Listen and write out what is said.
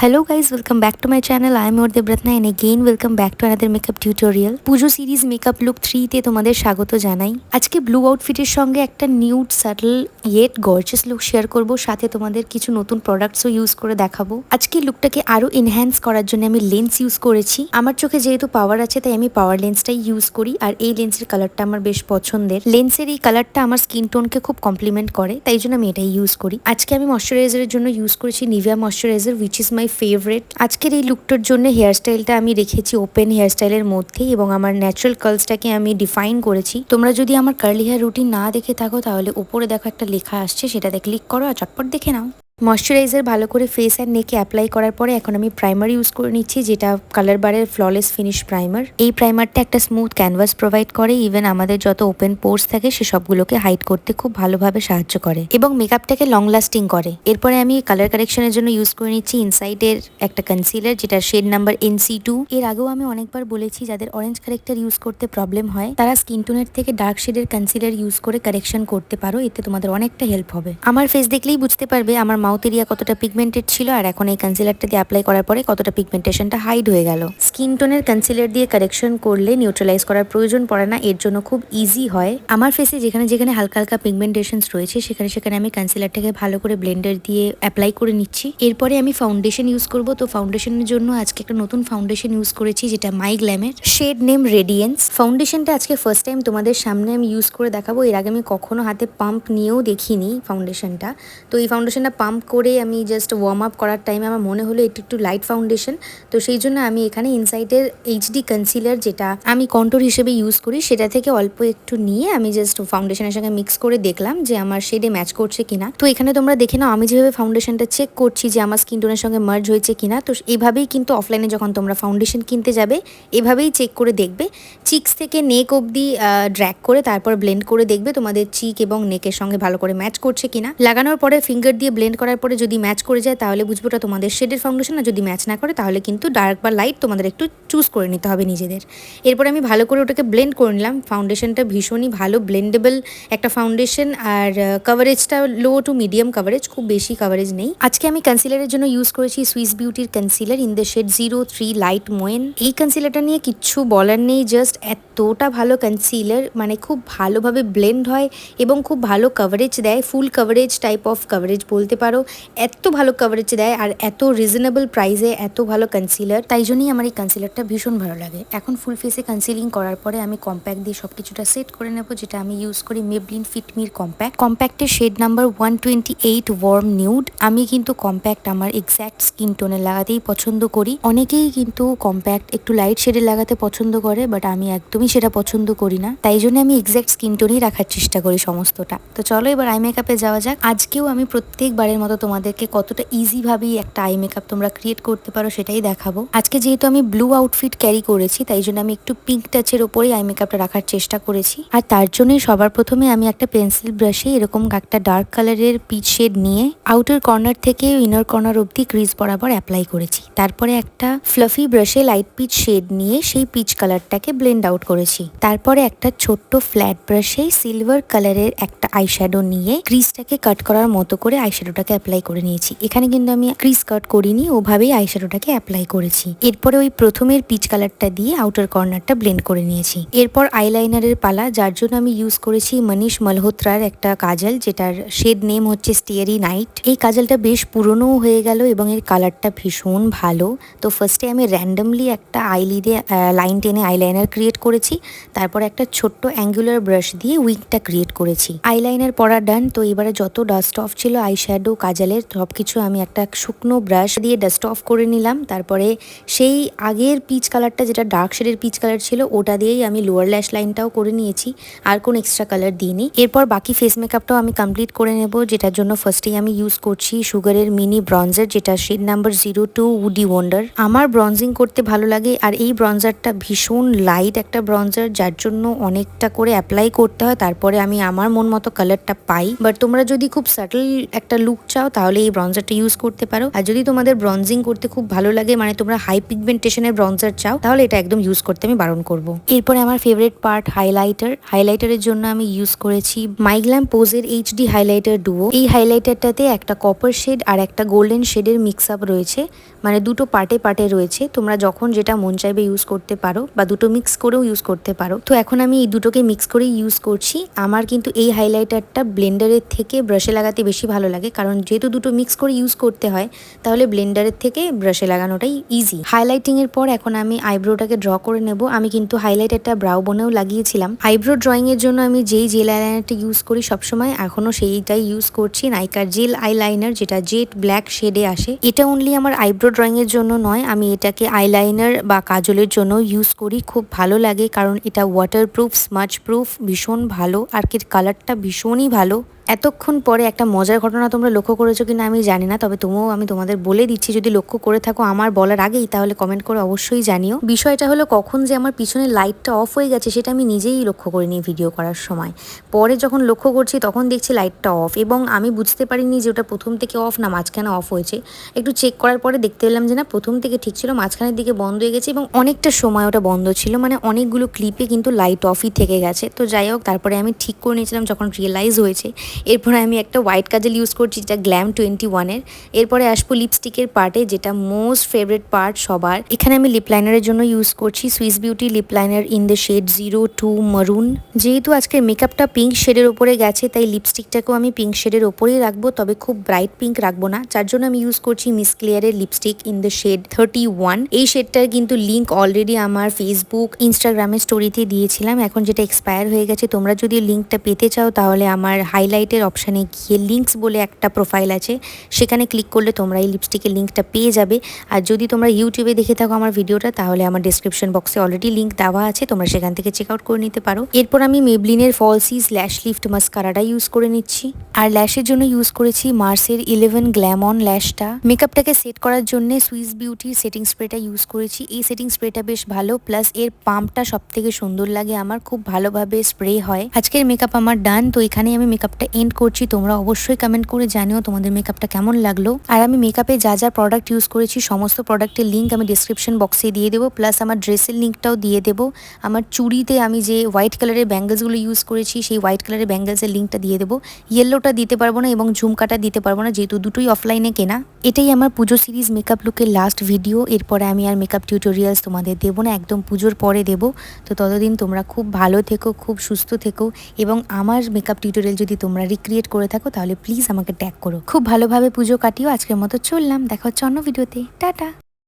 Hello guys, welcome back to my channel. I am your Debratna and again welcome back to another makeup tutorial. Puja series makeup look 3 তে তোমাদের স্বাগত জানাই। আজকে blue আউটফিটের সঙ্গে একটা nude subtle yet gorgeous look share করব, সাথে তোমাদের কিছু নতুন প্রোডাক্টসও ইউজ করে দেখাবো। আজকে লুকটাকে আরো এনহ্যান্স করার জন্য আমি লেন্স ইউজ করেছি। আমার চোখে যেহেতু পাওয়ার আছে তাই আমি পাওয়ার লেন্সটাই ইউজ করি, আর এই লেন্সের কালারটা আমার বেশ পছন্দের। লেন্সের এই কালারটা আমার স্কিন টোনকে খুব কমপ্লিমেন্ট করে, তাই জন্য আমি এটাই ইউজ করি। আজকে আমি ময়শ্চারাইজারের জন্য ইউজ করেছি Nivea moisturiser, which is my favourite. আজকের এই লুকটার জন্য হেয়ারস্টাইলটা আমি রেখেছি ওপেন হেয়ারস্টাইলের মধ্যে এবং আমার ন্যাচারাল কার্লসটাকে আমি ডিফাইন করেছি। তোমরা যদি আমার কার্লি হেয়ার রুটিন না দেখে থাকো তাহলে উপরে দেখো একটা লেখা আসছে, সেটাতে ক্লিক করো আর চটপট দেখে নাও। ময়শ্চারাইজার ভালো করে ফেস আর নেকে অ্যাপ্লাই করার পরে এখন আমি প্রাইমার ইউজ করে নিচ্ছি, যেটা কালার বারের ফ্ললেস ফিনিশ প্রাইমার। এই প্রাইমারটা একটা স্মুথ ক্যানভাস প্রোভাইড করে, ইভেন আমাদের যত ওপেন পোর্স থাকে সে সবগুলোকে হাইড করতে খুব ভালোভাবে সাহায্য করে এবং মেকআপটাকে লং লাস্টিং করে। এরপরে আমি কালার কারেকশনের জন্য ইউজ করে নিচ্ছি ইনসাইডের একটা কনসিলার, যেটা শেড নাম্বার NC2। এর আগেও আমি অনেকবার বলেছি যাদের অরেঞ্জ কারেক্টার ইউজ করতে প্রবলেম হয় তারা স্কিন টোনের থেকে ডার্ক শেডের কনসিলার ইউজ করে কারেকশন করতে পারো, এতে তোমাদের অনেকটা হেল্প হবে। আমার ফেস দেখলেই বুঝতে পারবে আমার মাউথ এরিয়া কতটা পিগমেন্টেড ছিল, আর এখন এই কনসিলারটা দিয়ে অ্যাপ্লাই করার পরে কতটা পিগমেন্টেশনটা হাইড হয়ে গেল। স্কিন টোনের কনসিলার দিয়ে কারেকশন করলে নিউট্রালাইজ করার প্রয়োজন পড়ে না, এর জন্য খুব ইজি হয়। আমার ফেসে যেখানে যেখানে হালকা হালকা পিগমেন্টেশন রয়েছে সেখানে সেখানে আমি কনসিলারটাকে ভালো করে ব্লেন্ডার দিয়ে অ্যাপ্লাই করে নিচ্ছি। এরপরে আমি ফাউন্ডেশন ইউজ করব। তো ফাউন্ডেশনের জন্য আজকে একটা নতুন ফাউন্ডেশন ইউজ করেছি, যেটা মাইগ্ল্যামের শেড নেম রেডিয়েন্স। ফাউন্ডেশনটা আজকে ফার্স্ট টাইম তোমাদের সামনে আমি ইউজ করে দেখাবো। এর আগে আমি কখনো হাতে পাম্প নিয়েও দেখিনি ফাউন্ডেশনটা। তো এই ফাউন্ডেশনটা পাম্প করে আমি জাস্ট ওয়ার্ম আপ করার টাইমে আমার মনে হলো একটু একটু লাইট ফাউন্ডেশন, তো সেই জন্য আমি এখানে ইনসাইডের HD কনসিলার, যেটা আমি কন্ট্যুর হিসেবে ইউজ করি, সেটা থেকে অল্প একটু নিয়ে আমি জাস্ট ফাউন্ডেশনের সঙ্গে মিক্স করে দেখলাম যে আমার শেডে ম্যাচ করছে কিনা। তো এখানে তোমরা দেখে নাও আমি যেভাবে ফাউন্ডেশনটা চেক করছি যে আমার স্কিন টোনের সঙ্গে মার্জ হয়েছে কিনা। তো এইভাবেই কিন্তু অফলাইনে যখন তোমরা ফাউন্ডেশন কিনতে যাবে এভাবেই চেক করে দেখবে। চিকস থেকে নেক অবধি ড্র্যাগ করে তারপর ব্লেন্ড করে দেখবে তোমাদের চিক এবং নেকের সঙ্গে ভালো করে ম্যাচ করছে কিনা। লাগানোর পরে ফিঙ্গার দিয়ে ব্লেন্ড করার পরে যদি ম্যাচ করে যায় তাহলে বুঝবো ওটা তোমাদের শেডের ফাউন্ডেশন, আর যদি ম্যাচ না করে তাহলে কিন্তু ডার্ক বা লাইট তোমাদের একটু চুজ করে নিতে হবে নিজেদের। এরপর আমি ভালো করে ওটাকে ব্লেন্ড করে নিলাম। ফাউন্ডেশনটা ভীষণই ভালো ব্লেন্ডেবল একটা ফাউন্ডেশন, আর কভারেজটা লো টু মিডিয়াম কভারেজ, খুব বেশি কভারেজ নেই। আজকে আমি কনসিলারের জন্য ইউজ করেছি সুইস বিউটির concealer in the shade 03 light মোয়েন। এই কনসিলারটা নিয়ে কিচ্ছু বলার নেই, জাস্ট এতটা ভালো কনসিলার, মানে খুব ভালোভাবে ব্লেন্ড হয় এবং খুব ভালো কভারেজ দেয়, ফুল কভারেজ টাইপ অফ কভারেজ বলতে পারো। এত ভালো কভারেজ দেয় আর এত রিজনেবল প্রাইসে এত ভালো কনসিলার, তাই জন্যই আমার এই কনসিলারটা ভীষণ ভালো লাগে। এখন ফুল ফেসে কনসিলিং করার পরে আমি কম্প্যাক্ট দিয়ে সবকিছুটা সেট করে নেবো, যেটা আমি ইউজ করি মেবলিন ফিটমির কম্প্যাক্টের শেড নাম্বার 128 ওয়ার্ম নিউড। আমি কিন্তু কম্প্যাক্ট আমার এক্স্যাক্ট স্কিন টোনে লাগাতেই পছন্দ করি। অনেকেই কিন্তু কম্প্যাক্ট একটু লাইট শেডে লাগাতে পছন্দ করে, বাট আমি একদমই সেটা পছন্দ করি না, তাই জন্য আমি এক্স্যাক্ট স্কিন টোনেই রাখার চেষ্টা করি সমস্তটা। তো চলো এবার আই মেকআপে যাওয়া যাক। আজকেও আমি প্রত্যেকবারের মতো তোমাদেরকে কতটা ইজিভাবেই একটা আই মেকআপ তোমরা ক্রিয়েট করতে পারো সেটাই দেখাবো। আজকে যেহেতু আমি ব্লু আউটফিট ক্যারি করেছি তাই জন্য আমি একটু পিঙ্ক টাচের ওপরেই আই মেকআপটা রাখার চেষ্টা করেছি, আর তার জন্যই সবার প্রথমে আমি একটা পেন্সিল ব্রাশে এরকম একটা ডার্ক কালারের পিচ শেড নিয়ে আউটার কর্নার থেকে ইনার কর্নার অব্দি ক্রিজ বরাবর অ্যাপ্লাই করেছি। তারপরে একটা ফ্লাফি ব্রাশে লাইট পিচ শেড নিয়ে সেই পিচ কালারটাকে ব্লেন্ড আউট করেছি। তারপরে একটা ছোট্ট ফ্ল্যাট ব্রাশে সিলভার কালারের একটা আইশ্যাডো নিয়ে ক্রিজটাকে কাট করার মতো করে আইশ্যাডোটাকে অ্যাপ্লাই করে নিয়েছি। এখানে কিন্তু আমি ক্রিজ কাট করিনি, ওভাবেই আইশ্যাডোটাকে অ্যাপ্লাই করেছি। এরপরে ওই প্রথমের পিচ কালারটা দিয়ে আউটার কর্নারটা ব্লেন্ড করে নিয়েছি। এরপর আইলাইনারের পালা, যার জন্য আমি ইউজ করেছি মনীষ মালহোত্রার একটা কাজল, যেটার শেড নেম হচ্ছে স্টিয়ারি নাইট। এই কাজলটা বেশ পুরনো হয়ে গেল এবং এর কালারটা ভীষণ ভালো। তো ফার্স্টে আমি র্যান্ডমলি একটা আইলিডে লাইন টেনে আইলাইনার ক্রিয়েট করেছি, তারপর একটা ছোট্ট অ্যাঙ্গুলার ব্রাশ দিয়ে উইংটা ক্রিয়েট করেছি। আইলাইনার পরা ডান। তো এবারে যত ডাস্ট অফ ছিল আইশ্যাডো কাজলের সবকিছু আমি একটা শুকনো ব্রাশ দিয়ে ডাস্ট অফ করে নিলাম। তারপরে সেই আগের পিচ কালারটা, যেটা ডার্ক শেডের পিচ কালার ছিল, ওটা দিয়েই আমি লোয়ার ল্যাশ লাইনটাও করে নিয়েছি, আর কোনো এক্সট্রা কালার দিইনি। এরপর বাকি ফেস মেকআপটাও আমি কমপ্লিট করে নেব, যেটার জন্য ফার্স্টেই আমি ইউজ করছি সুগারের মিনি ব্রঞ্জার, যেটা শেড নাম্বার 02 উডি ওয়ান্ডার। আমার ব্রঞ্জিং করতে ভালো লাগে, আর এই ব্রঞ্জারটা ভীষণ লাইট একটা ব্রঞ্জার, যার জন্য অনেকটা করে অ্যাপ্লাই করতে হয়, তারপরে আমি আমার মন মতো কালারটা পাই। বাট তোমরা যদি খুব সাটল একটা লুক চাও তাহলে এই ব্রঞ্জারটা ইউজ করতে পারো, আর যদি তোমাদের ব্রঞ্জিং করতে খুব ভালো লাগে, মানে তোমরা হাই পিগমেন্টেশনের ব্রঞ্জার চাও, তাহলে এটা একদম ইউজ করতে আমি বারণ করবো। এরপরে আমার ফেভারিট পার্ট হাইলাইটারের জন্য আমি ইউজ করেছি মাইগ্ল্যাম পোজের এইচডি হাইলাইটার ডুও। এই হাইলাইটারটাতে একটা কপার শেড আর একটা গোল্ডেন শেডের মিক্স আপ রয়েছে, মানে দুটো পার্টে পার্টে রয়েছে। তোমরা যখন যেটা মন চাইবে ইউজ করতে পারো, বা দুটো মিক্স করেও ইউজ করতে পারো। তো এখন আমি এই দুটোকে মিক্স করেই ইউজ করছি। আমার কিন্তু এই হাইলাইটারটা ব্লেন্ডারের থেকে ব্রাশে লাগাতে বেশি ভালো লাগে, কারণ যেহেতু দুটো মিক্স করে ইউজ করতে হয়, তাহলে ব্লেন্ডারের থেকে ব্রাশে লাগানোটাই ইজি। হাইলাইটিং এর পর এখন আমি আইব্রোটাকে ড্র করে নেব। আমি কিন্তু হাইলাইটারটা ব্রাউ বোনেও লাগিয়েছিলাম। আইব্রো ড্রয়িং এর জন্য আমি যেই জেল আইলাইনারটা ইউজ করি সবসময়, এখনো সেইটাই ইউজ করছি, নাইকার জেল আইলাইনার, যেটা জেট ব্ল্যাক শেডে আসে। এটা অনলি আমার আইব্রো ড্রয়িং এর জন্য নয়, আমি এটাকে আইলাইনার বা কাজলের জন্য ইউজ করি। খুব ভালো লাগে কারণ এটা ওয়াটারপ্রুফ, স্মাচ প্রুফ, ভীষণ ভালো, আর এর কালারটা ভীষণই ভালো। এতক্ষণ পরে একটা মজার ঘটনা তোমরা লক্ষ্য করেছো কিনা আমি জানি না, তবে তবুও আমি তোমাদের বলে দিচ্ছি, যদি লক্ষ্য করে থাকো আমার বলার আগেই, তাহলে কমেন্ট করে অবশ্যই জানিও। বিষয়টা হলো কখন যে আমার পিছনে লাইটটা অফ হয়ে গেছে সেটা আমি নিজেই লক্ষ্য করিনি ভিডিও করার সময়। পরে যখন লক্ষ্য করছি তখন দেখছি লাইটটা অফ, এবং আমি বুঝতে পারিনি যে ওটা প্রথম থেকে অফ না মাঝখানে অফ হয়েছে। একটু চেক করার পরে দেখতে পেলাম যে না, প্রথম থেকে ঠিক ছিল, মাঝখানের দিকে বন্ধ হয়ে গেছে, এবং অনেকটা সময় ওটা বন্ধ ছিল, মানে অনেকগুলো ক্লিপে কিন্তু লাইট অফই থেকে গেছে। তো যাই হোক, তারপরে আমি ঠিক করে নিয়েছিলাম যখন রিয়েলাইজ হয়েছে। এরপরে আমি একটা হোয়াইট কাজল ইউজ করছি, যেটা গ্ল্যাম 21-এর। এরপরে আসবো লিপস্টিকের পার্টে, যেটা মোস্ট ফেভারিট পার্ট সবার। এখানে আমি লিপ লাইনারের জন্য ইউজ করছি Swiss beauty lip liner in the shade 02 maroon. যেহেতু আজকের মেকআপটা পিঙ্ক শেডের ওপরে গেছে, তাই লিপস্টিকটাকেও আমি পিঙ্ক শেডের ওপরেই রাখবো, তবে খুব ব্রাইট পিঙ্ক রাখবো না। যার জন্য আমি ইউজ করছি মিস ক্লিয়ারের লিপস্টিক ইন দ্য শেড 31। এই শেডটার কিন্তু লিঙ্ক অলরেডি আমার ফেসবুক, ইনস্টাগ্রামের স্টোরিতে দিয়েছিলাম। এখন যেটা এক্সপায়ার হয়ে গেছে, তোমরা যদি লিঙ্কটা পেতে চাও তাহলে আমার হাইলাইটের অপশানে গিয়ে লিঙ্কস বলে একটা প্রোফাইল আছে, সেখানে ক্লিক করলে তোমরা এই লিপস্টিকের লিঙ্কটা পেয়ে যাবে। আর যদি তোমরা ইউটিউবে দেখে থাকো আমার ভিডিওটা, তাহলে আমার ডেসক্রিপশন বক্সে অলরেডি লিঙ্ক দেওয়া আছে, তোমরা সেখান থেকে চেক আউট করে নিতে পারো। এরপর আমি মেবলিনের ফলসিস ল্যাশ লিফট মাস্কারাটা ইউজ করে নিচ্ছি, আর ল্যাশের জন্য ইউজ করেছি মার্সের 11 গ্ল্যাম অন ল্যাশটা। মেকআপটাকে সেট করার জন্য সুইস বিউটির সেটিং স্প্রেটা ইউজ করেছি। এই সেটিং স্প্রেটা বেশ ভালো, প্লাস এর পাম্পটা সব থেকে সুন্দর লাগে আমার, খুব ভালোভাবে স্প্রে হয়। আজকের মেকআপ আমার ডান, তো এখানেই আমি মেকআপটা এন্ড করছি। তোমরা অবশ্যই কমেন্ট করে জানিও তোমাদের মেকআপটা কেমন লাগলো। আর আমি মেকআপে যা যা প্রোডাক্ট ইউজ করেছি সমস্ত প্রোডাক্টের লিঙ্ক আমি ডিসক্রিপশন বক্সে দিয়ে দেবো, প্লাস আমার ড্রেসের লিঙ্কটাও দিয়ে দেবো। আমার চুড়িতে আমি যে হোয়াইট কালারের ব্যাঙ্গেলসগুলো ইউজ করেছি, সেই হোয়াইট কালারের ব্যাঙ্গেলসের লিঙ্কটা দিয়ে দেবো। ইয়েলোটা দিতে পারবো না এবং ঝুমকাটা দিতে পারবো না, যেহেতু দুটোই অফলাইনে কেনা। এটাই আমার পুজো সিরিজ মেকআপ লুকের লাস্ট ভিডিও। এরপরে আমি আর মেকআপ টিউটোরিয়ালস তোমাদের দেবো না, একদম পুজোর পরে দেবো। তো ততদিন তোমরা খুব ভালো থেকো, খুব সুস্থ থেকো, এবং আমার মেকআপ টিউটোরিয়াল যদি তোমরা রিক্রিয়েট করে থাকো তাহলে প্লিজ আমাকে ট্যাগ করো। খুব ভালোভাবে পুজো কাটিও। আজকের মতো চললাম, দেখা হচ্ছে অন্য ভিডিওতে। টাটা।